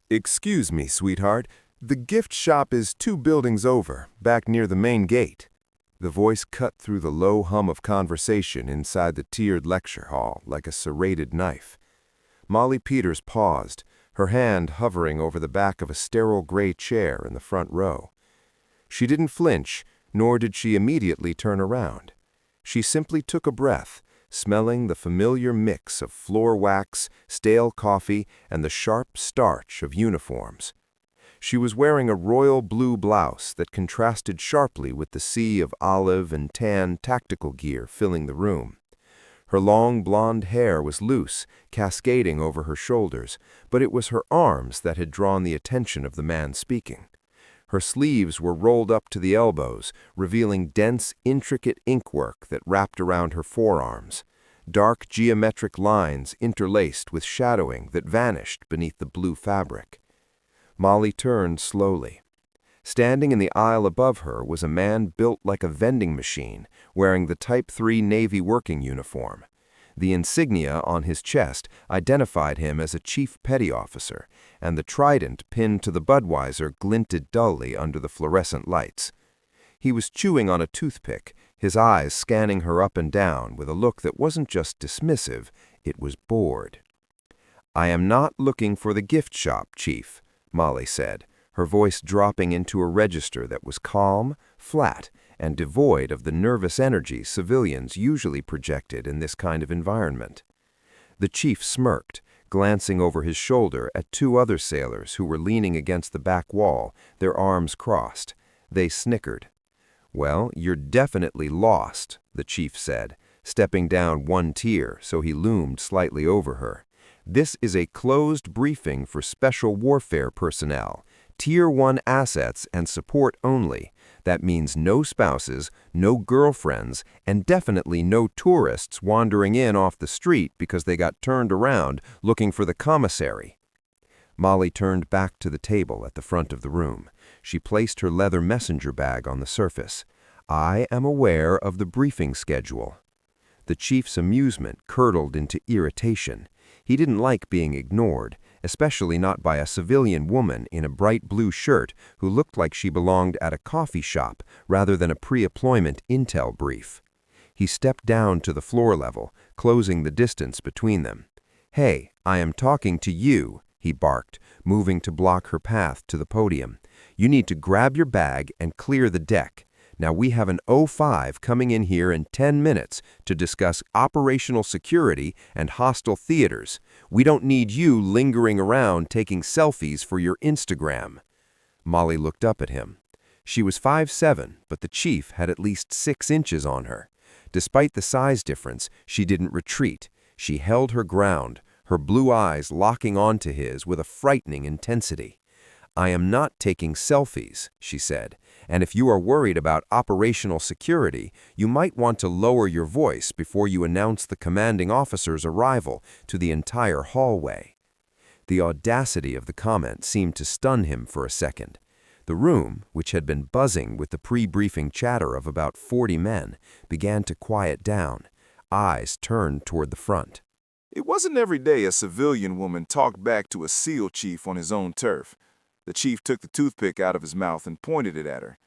Excuse me, sweetheart. The gift shop is 2 buildings over, back near the main gate. The voice cut through the low hum of conversation inside the tiered lecture hall like a serrated knife. Molly Peters paused, her hand hovering over the back of a sterile gray chair in the front row. She didn't flinch, nor did she immediately turn around. She simply took a breath, smelling the familiar mix of floor wax, stale coffee, and the sharp starch of uniforms. She was wearing a royal blue blouse that contrasted sharply with the sea of olive and tan tactical gear filling the room. Her long blonde hair was loose, cascading over her shoulders, but it was her arms that had drawn the attention of the man speaking. Her sleeves were rolled up to the elbows, revealing dense, intricate inkwork that wrapped around her forearms, dark geometric lines interlaced with shadowing that vanished beneath the blue fabric. Molly turned slowly. Standing in the aisle above her was a man built like a vending machine, wearing the Type 3 Navy working uniform. The insignia on his chest identified him as a chief petty officer, and the trident pinned to the Budweiser glinted dully under the fluorescent lights. He was chewing on a toothpick, his eyes scanning her up and down with a look that wasn't just dismissive, it was bored. "I am not looking for the gift shop, Chief," Molly said, her voice dropping into a register that was calm, flat, and devoid of the nervous energy civilians usually projected in this kind of environment. The chief smirked, glancing over his shoulder at 2 other sailors who were leaning against the back wall, their arms crossed. They snickered. "Well, you're definitely lost," the chief said, stepping down 1 tier so he loomed slightly over her. "This is a closed briefing for special warfare personnel, Tier 1 assets and support only. That means no spouses, no girlfriends, and definitely no tourists wandering in off the street because they got turned around looking for the commissary." Molly turned back to the table at the front of the room. She placed her leather messenger bag on the surface. "I am aware of the briefing schedule." The chief's amusement curdled into irritation. He didn't like being ignored, especially not by a civilian woman in a bright blue shirt who looked like she belonged at a coffee shop rather than a pre-employment intel brief. He stepped down to the floor level, closing the distance between them. "Hey, I am talking to you," he barked, moving to block her path to the podium. "You need to grab your bag and clear the deck. Now we have an O5 coming in here in 10 minutes to discuss operational security and hostile theaters. We don't need you lingering around taking selfies for your Instagram." Molly looked up at him. She was 5'7", but the chief had at least 6 inches on her. Despite the size difference, she didn't retreat. She held her ground, her blue eyes locking onto his with a frightening intensity. "I am not taking selfies," she said, "and if you are worried about operational security, you might want to lower your voice before you announce the commanding officer's arrival to the entire hallway." The audacity of the comment seemed to stun him for a second. The room, which had been buzzing with the pre-briefing chatter of about 40 men, began to quiet down. Eyes turned toward the front. It wasn't every day a civilian woman talked back to a SEAL chief on his own turf. The chief took the toothpick out of his mouth and pointed it at her.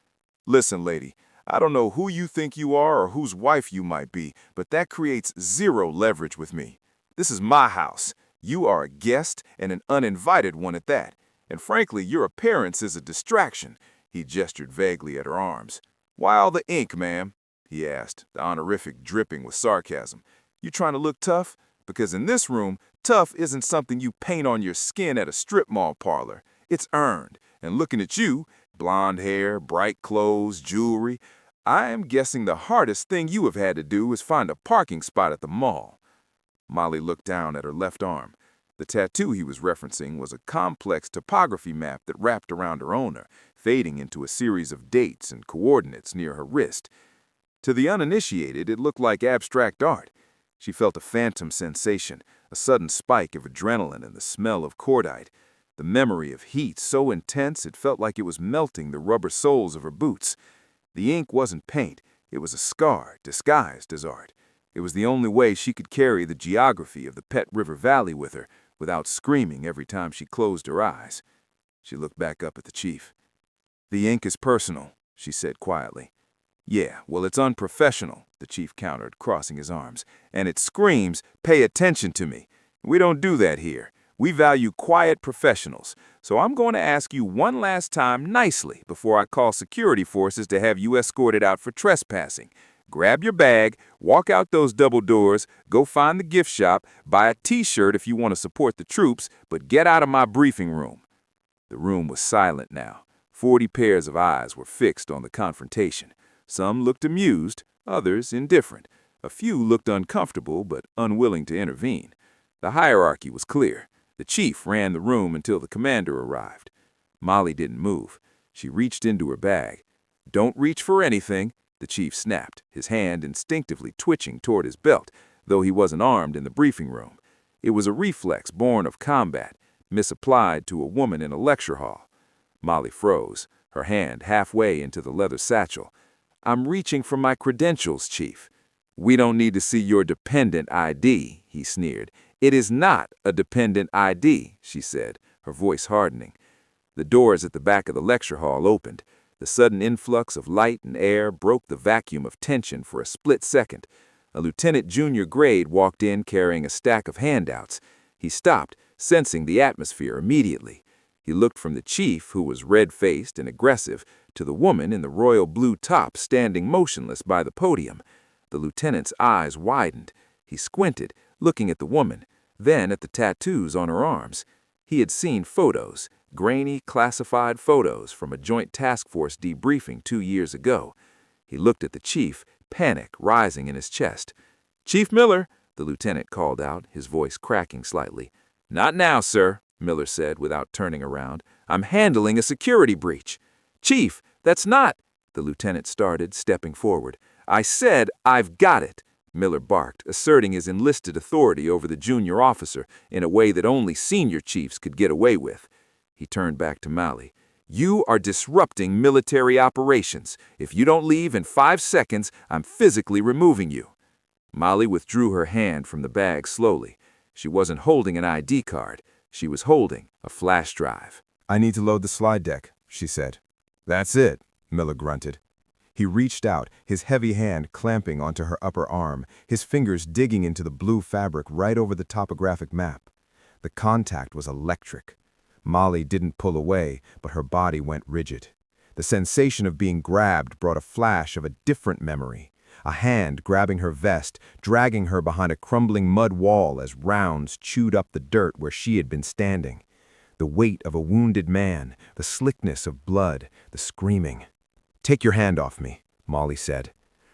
"Listen, lady, I don't know who you think you are or whose wife you might be, but that creates 0 leverage with me. This is my house. You are a guest and an uninvited one at that. And frankly, your appearance is a distraction." He gestured vaguely at her arms. "Why all the ink, ma'am?" he asked, the honorific dripping with sarcasm. "You trying to look tough? Because in this room, tough isn't something you paint on your skin at a strip mall parlor. It's earned. And looking at you, blonde hair, bright clothes, jewelry, I am guessing the hardest thing you have had to do is find a parking spot at the mall." Molly looked down at her left arm. The tattoo he was referencing was a complex topography map that wrapped around her owner, fading into a series of dates and coordinates near her wrist. To the uninitiated, it looked like abstract art. She felt a phantom sensation, a sudden spike of adrenaline and the smell of cordite. The memory of heat so intense it felt like it was melting the rubber soles of her boots. The ink wasn't paint, it was a scar disguised as art. It was the only way she could carry the geography of the Pet River Valley with her, without screaming every time she closed her eyes. She looked back up at the chief. "The ink is personal," she said quietly. "Yeah, well, it's unprofessional," the chief countered, crossing his arms. "And it screams, 'Pay attention to me.' We don't do that here. We value quiet professionals. So I'm going to ask you one last time nicely before I call security forces to have you escorted out for trespassing. Grab your bag, walk out those double doors, go find the gift shop, buy a t-shirt if you want to support the troops, but get out of my briefing room." The room was silent now. 40 pairs of eyes were fixed on the confrontation. Some looked amused, others indifferent. A few looked uncomfortable but unwilling to intervene. The hierarchy was clear. The chief ran the room until the commander arrived. Molly didn't move. She reached into her bag. "Don't reach for anything," the chief snapped, his hand instinctively twitching toward his belt, though he wasn't armed in the briefing room. It was a reflex born of combat, misapplied to a woman in a lecture hall. Molly froze, her hand halfway into the leather satchel. "I'm reaching for my credentials, Chief." "We don't need to see your dependent ID," he sneered. "It is not a dependent ID," she said, her voice hardening. The doors at the back of the lecture hall opened. The sudden influx of light and air broke the vacuum of tension for a split second. A lieutenant junior grade walked in carrying a stack of handouts. He stopped, sensing the atmosphere immediately. He looked from the chief, who was red-faced and aggressive, to the woman in the royal blue top standing motionless by the podium. The lieutenant's eyes widened. He squinted, looking at the woman, then at the tattoos on her arms. He had seen photos, grainy, classified photos from a joint task force debriefing 2 years ago. He looked at the chief, panic rising in his chest. "Chief Miller," the lieutenant called out, his voice cracking slightly. "Not now, sir," Miller said without turning around. "I'm handling a security breach." "Chief, that's not—" the lieutenant started, stepping forward. "I said I've got it," Miller barked, asserting his enlisted authority over the junior officer in a way that only senior chiefs could get away with. He turned back to Molly. "You are disrupting military operations. If you don't leave in 5 seconds, I'm physically removing you." Molly withdrew her hand from the bag slowly. She wasn't holding an ID card. She was holding a flash drive. "I need to load the slide deck," she said. "That's it," Miller grunted. He reached out, his heavy hand clamping onto her upper arm, his fingers digging into the blue fabric right over the topographic map. The contact was electric. Molly didn't pull away, but her body went rigid. The sensation of being grabbed brought a flash of a different memory. A hand grabbing her vest, dragging her behind a crumbling mud wall as rounds chewed up the dirt where she had been standing. The weight of a wounded man, the slickness of blood, the screaming. "Take your hand off me," Molly said.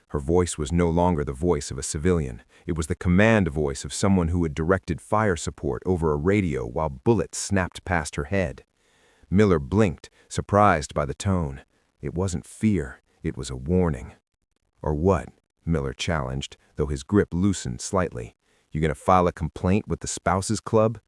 Her voice was no longer the voice of a civilian. It was the command voice of someone who had directed fire support over a radio while bullets snapped past her head. Miller blinked, surprised by the tone. It wasn't fear, it was a warning. "Or what?" Miller challenged, though his grip loosened slightly. "You gonna file a complaint with the Spouses Club?"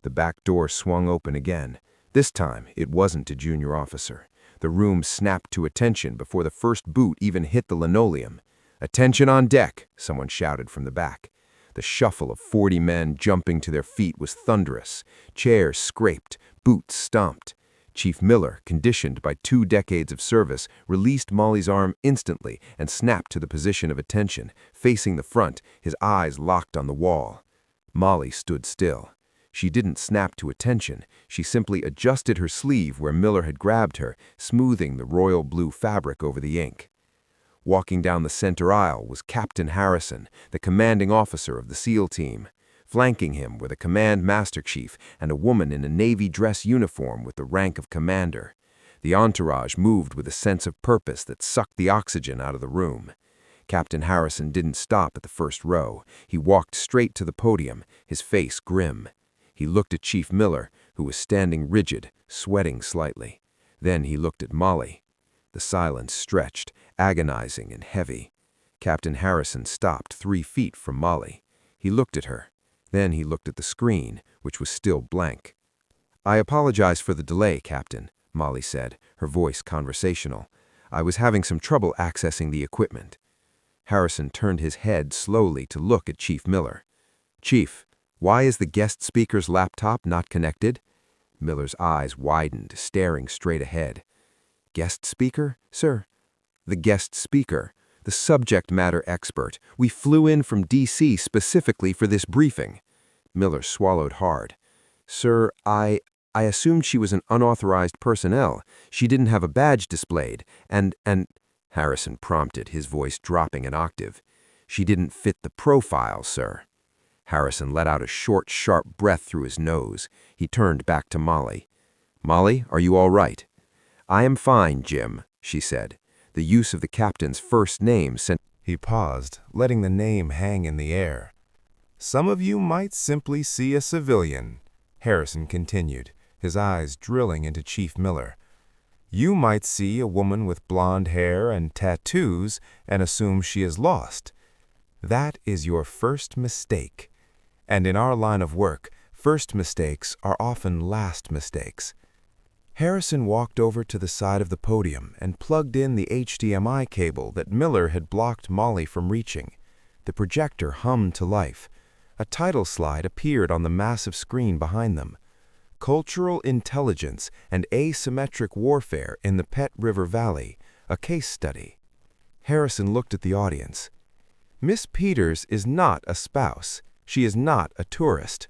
The back door swung open again. This time, it wasn't a junior officer. The room snapped to attention before the first boot even hit the linoleum. "Attention on deck," someone shouted from the back. The shuffle of 40 men jumping to their feet was thunderous. Chairs scraped, boots stomped. Chief Miller, conditioned by 2 decades of service, released Molly's arm instantly and snapped to the position of attention, facing the front, his eyes locked on the wall. Molly stood still. She didn't snap to attention. She simply adjusted her sleeve where Miller had grabbed her, smoothing the royal blue fabric over the ink. Walking down the center aisle was Captain Harrison, the commanding officer of the SEAL team. Flanking him were the command master chief and a woman in a Navy dress uniform with the rank of commander. The entourage moved with a sense of purpose that sucked the oxygen out of the room. Captain Harrison didn't stop at the first row. He walked straight to the podium, his face grim. He looked at Chief Miller, who was standing rigid, sweating slightly. Then he looked at Molly. The silence stretched, agonizing and heavy. Captain Harrison stopped 3 feet from Molly. He looked at her. Then he looked at the screen, which was still blank. "I apologize for the delay, Captain," Molly said, her voice conversational. "I was having some trouble accessing the equipment." Harrison turned his head slowly to look at Chief Miller. "Chief, Why is the guest speaker's laptop not connected? Miller's eyes widened, staring straight ahead. Guest speaker, sir? The guest speaker, the subject matter expert. We flew in from D.C. specifically for this briefing. Miller swallowed hard. Sir, I assumed she was an unauthorized personnel. She didn't have a badge displayed, and Harrison prompted, his voice dropping an octave. She didn't fit the profile, sir. Harrison let out a short, sharp breath through his nose. He turned back to Molly. Molly, are you all right? I am fine, Jim, she said. The use of the captain's first name sent... He paused, letting the name hang in the air. Some of you might simply see a civilian, Harrison continued, his eyes drilling into Chief Miller. You might see a woman with blonde hair and tattoos and assume she is lost. That is your first mistake. And in our line of work, first mistakes are often last mistakes. Harrison walked over to the side of the podium and plugged in the HDMI cable that Miller had blocked Molly from reaching. The projector hummed to life. A title slide appeared on the massive screen behind them. Cultural Intelligence and Asymmetric Warfare in the Pet River Valley, a case study. Harrison looked at the audience. Miss Peters is not a spouse. She is not a tourist.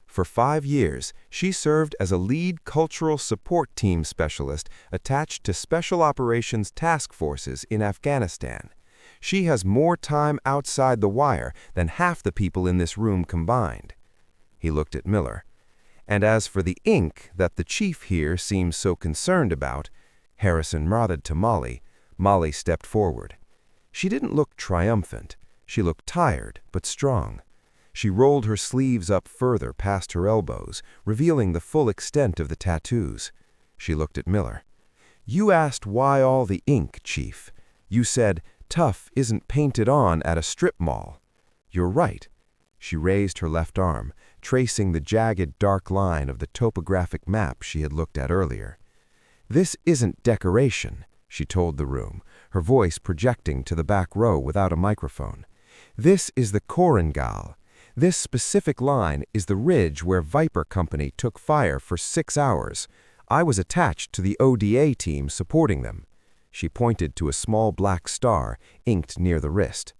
For 5 years, she served as a lead cultural support team specialist attached to Special Operations Task Forces in Afghanistan. She has more time outside the wire than half the people in this room combined. He looked at Miller. And as for the ink that the chief here seems so concerned about, Harrison nodded to Molly. Molly stepped forward. She didn't look triumphant. She looked tired, but strong. She rolled her sleeves up further past her elbows, revealing the full extent of the tattoos. She looked at Miller. You asked why all the ink, Chief. You said, tough isn't painted on at a strip mall. You're right. She raised her left arm, tracing the jagged dark line of the topographic map she had looked at earlier. This isn't decoration, she told the room, her voice projecting to the back row without a microphone. This is the Korengal. This specific line is the ridge where Viper Company took fire for 6 hours. I was attached to the ODA team supporting them. She pointed to a small black star inked near the wrist.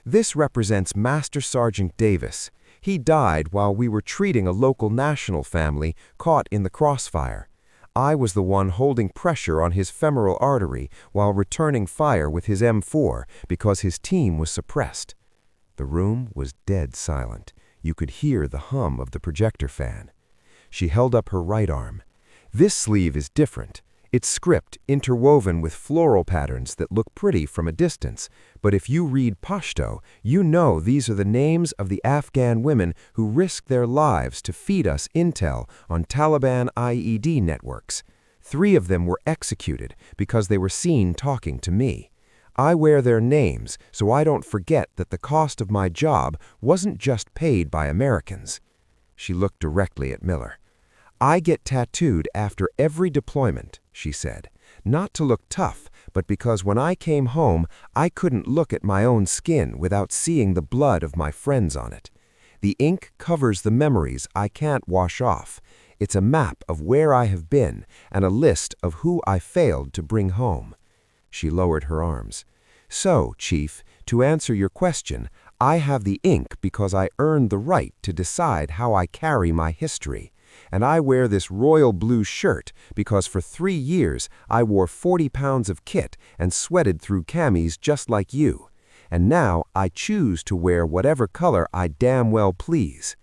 This represents Master Sergeant Davis. He died while we were treating a local national family caught in the crossfire. I was the one holding pressure on his femoral artery while returning fire with his M4 because his team was suppressed. The room was dead silent. You could hear the hum of the projector fan. She held up her right arm. This sleeve is different. It's script interwoven with floral patterns that look pretty from a distance, but if you read Pashto, you know these are the names of the Afghan women who risked their lives to feed us intel on Taliban IED networks. 3 of them were executed because they were seen talking to me. I wear their names so I don't forget that the cost of my job wasn't just paid by Americans. She looked directly at Miller. I get tattooed after every deployment, she said, not to look tough, but because when I came home, I couldn't look at my own skin without seeing the blood of my friends on it. The ink covers the memories I can't wash off. It's a map of where I have been and a list of who I failed to bring home. She lowered her arms. So, Chief, to answer your question, I have the ink because I earned the right to decide how I carry my history. And I wear this royal blue shirt because for 3 years I wore 40 pounds of kit and sweated through camis just like you. And now I choose to wear whatever color I damn well please.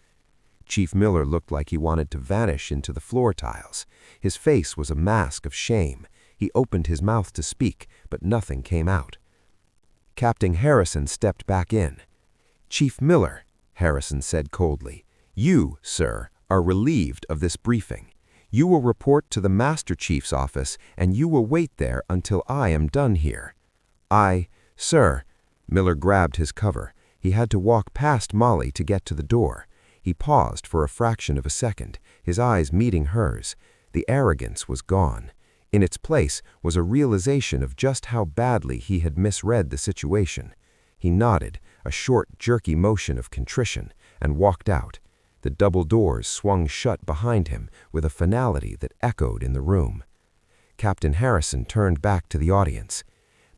Chief Miller looked like he wanted to vanish into the floor tiles. His face was a mask of shame. He opened his mouth to speak, but nothing came out. Captain Harrison stepped back in. Chief Miller, Harrison said coldly, you, sir, are relieved of this briefing. You will report to the Master Chief's office, and you will wait there until I am done here. Sir, Miller grabbed his cover. He had to walk past Molly to get to the door. He paused for a fraction of a second, his eyes meeting hers. The arrogance was gone. In its place was a realization of just how badly he had misread the situation. He nodded, a short, jerky motion of contrition, and walked out. The double doors swung shut behind him with a finality that echoed in the room. Captain Harrison turned back to the audience.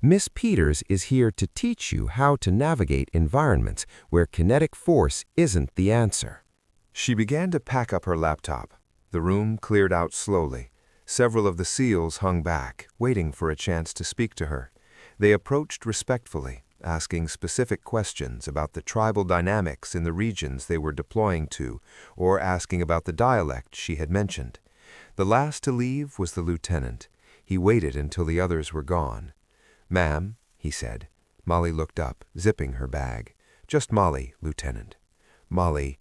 Miss Peters is here to teach you how to navigate environments where kinetic force isn't the answer. She began to pack up her laptop. The room cleared out slowly. Several of the SEALs hung back, waiting for a chance to speak to her. They approached respectfully, asking specific questions about the tribal dynamics in the regions they were deploying to, or asking about the dialect she had mentioned. The last to leave was the lieutenant. He waited until the others were gone. "Ma'am," he said. Molly looked up, zipping her bag. "Just Molly, Lieutenant." "Molly,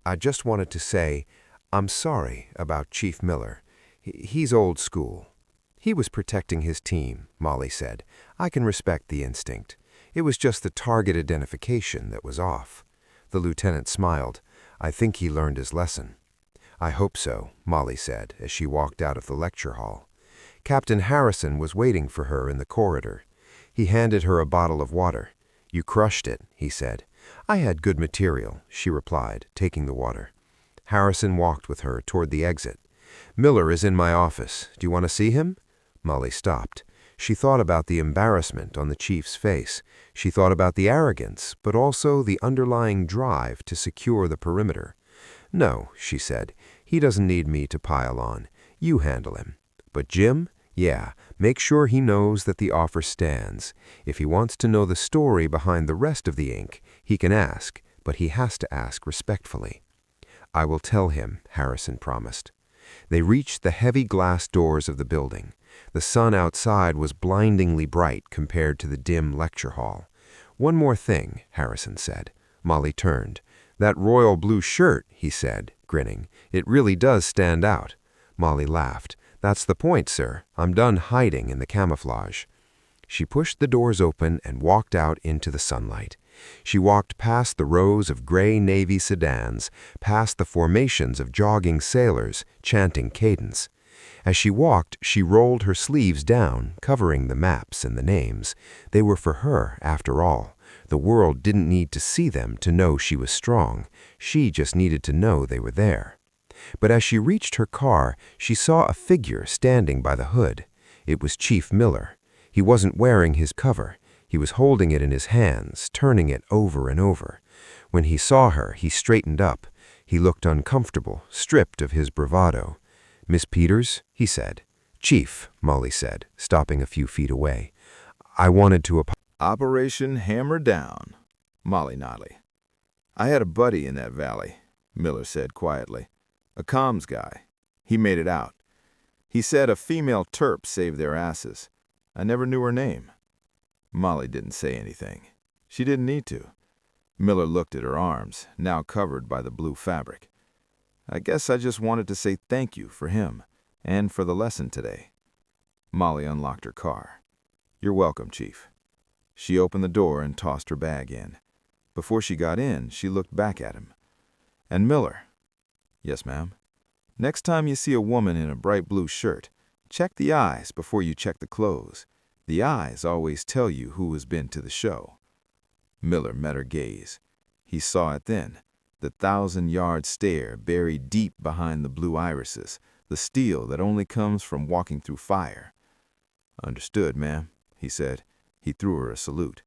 I just wanted to say, I'm sorry about Chief Miller. He's old school." "He was protecting his team," Molly said. "I can respect the instinct. It was just the target identification that was off." The lieutenant smiled. "I think he learned his lesson." "I hope so," Molly said as she walked out of the lecture hall. Captain Harrison was waiting for her in the corridor. He handed her a bottle of water. "You crushed it," he said. "I had good material," she replied, taking the water. Harrison walked with her toward the exit. "Miller is in my office. Do you want to see him?" Molly stopped. She thought about the embarrassment on the chief's face. She thought about the arrogance, but also the underlying drive to secure the perimeter. "No," she said. "He doesn't need me to pile on. You handle him. But Jim? Yeah, make sure he knows that the offer stands. If he wants to know the story behind the rest of the ink, he can ask, but he has to ask respectfully." "I will tell him," Harrison promised. They reached the heavy glass doors of the building. The sun outside was blindingly bright compared to the dim lecture hall. "One more thing," Harrison said. Molly turned. "That royal blue shirt," he said, grinning. "It really does stand out." Molly laughed. "That's the point, sir. I'm done hiding in the camouflage." She pushed the doors open and walked out into the sunlight. She walked past the rows of gray Navy sedans, past the formations of jogging sailors, chanting cadence. As she walked, she rolled her sleeves down, covering the maps and the names. They were for her, after all. The world didn't need to see them to know she was strong. She just needed to know they were there. But as she reached her car, she saw a figure standing by the hood. It was Chief Miller. He wasn't wearing his cover. He was holding it in his hands, turning it over and over. When he saw her, he straightened up. He looked uncomfortable, stripped of his bravado. "Miss Peters?" he said. "Chief," Molly said, stopping a few feet away. "I wanted to Operation Hammer Down. Molly nodded. "I had a buddy in that valley," Miller said quietly. "A comms guy. He made it out. He said a female Terp saved their asses. I never knew her name." Molly didn't say anything. She didn't need to. Miller looked at her arms, now covered by the blue fabric. "I guess I just wanted to say thank you for him, and for the lesson today." Molly unlocked her car. "You're welcome, Chief." She opened the door and tossed her bag in. Before she got in, she looked back at him. "And Miller." "Yes, ma'am." "Next time you see a woman in a bright blue shirt, check the eyes before you check the clothes. The eyes always tell you who has been to the show." Miller met her gaze. He saw it then, the 1,000-yard stare buried deep behind the blue irises, the steel that only comes from walking through fire. "Understood, ma'am," he said. He threw her a salute.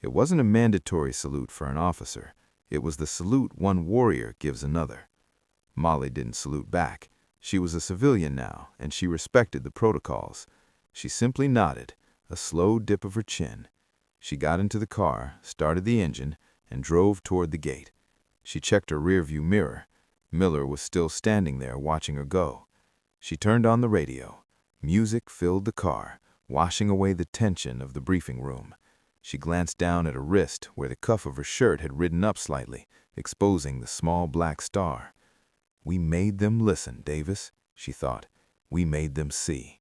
It wasn't a mandatory salute for an officer. It was the salute one warrior gives another. Molly didn't salute back. She was a civilian now, and she respected the protocols. She simply nodded, a slow dip of her chin. She got into the car, started the engine, and drove toward the gate. She checked her rearview mirror. Miller was still standing there watching her go. She turned on the radio. Music filled the car, washing away the tension of the briefing room. She glanced down at her wrist where the cuff of her shirt had ridden up slightly, exposing the small black star. "We made them listen, Davis," she thought. "We made them see."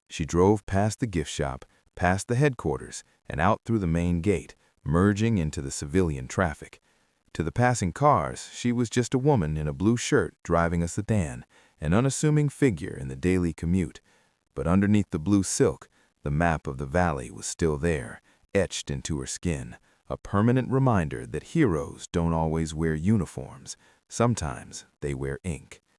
She drove past the gift shop, past the headquarters, and out through the main gate, merging into the civilian traffic. To the passing cars, she was just a woman in a blue shirt driving a sedan, an unassuming figure in the daily commute. But underneath the blue silk, the map of the valley was still there, etched into her skin, a permanent reminder that heroes don't always wear uniforms. Sometimes they wear ink.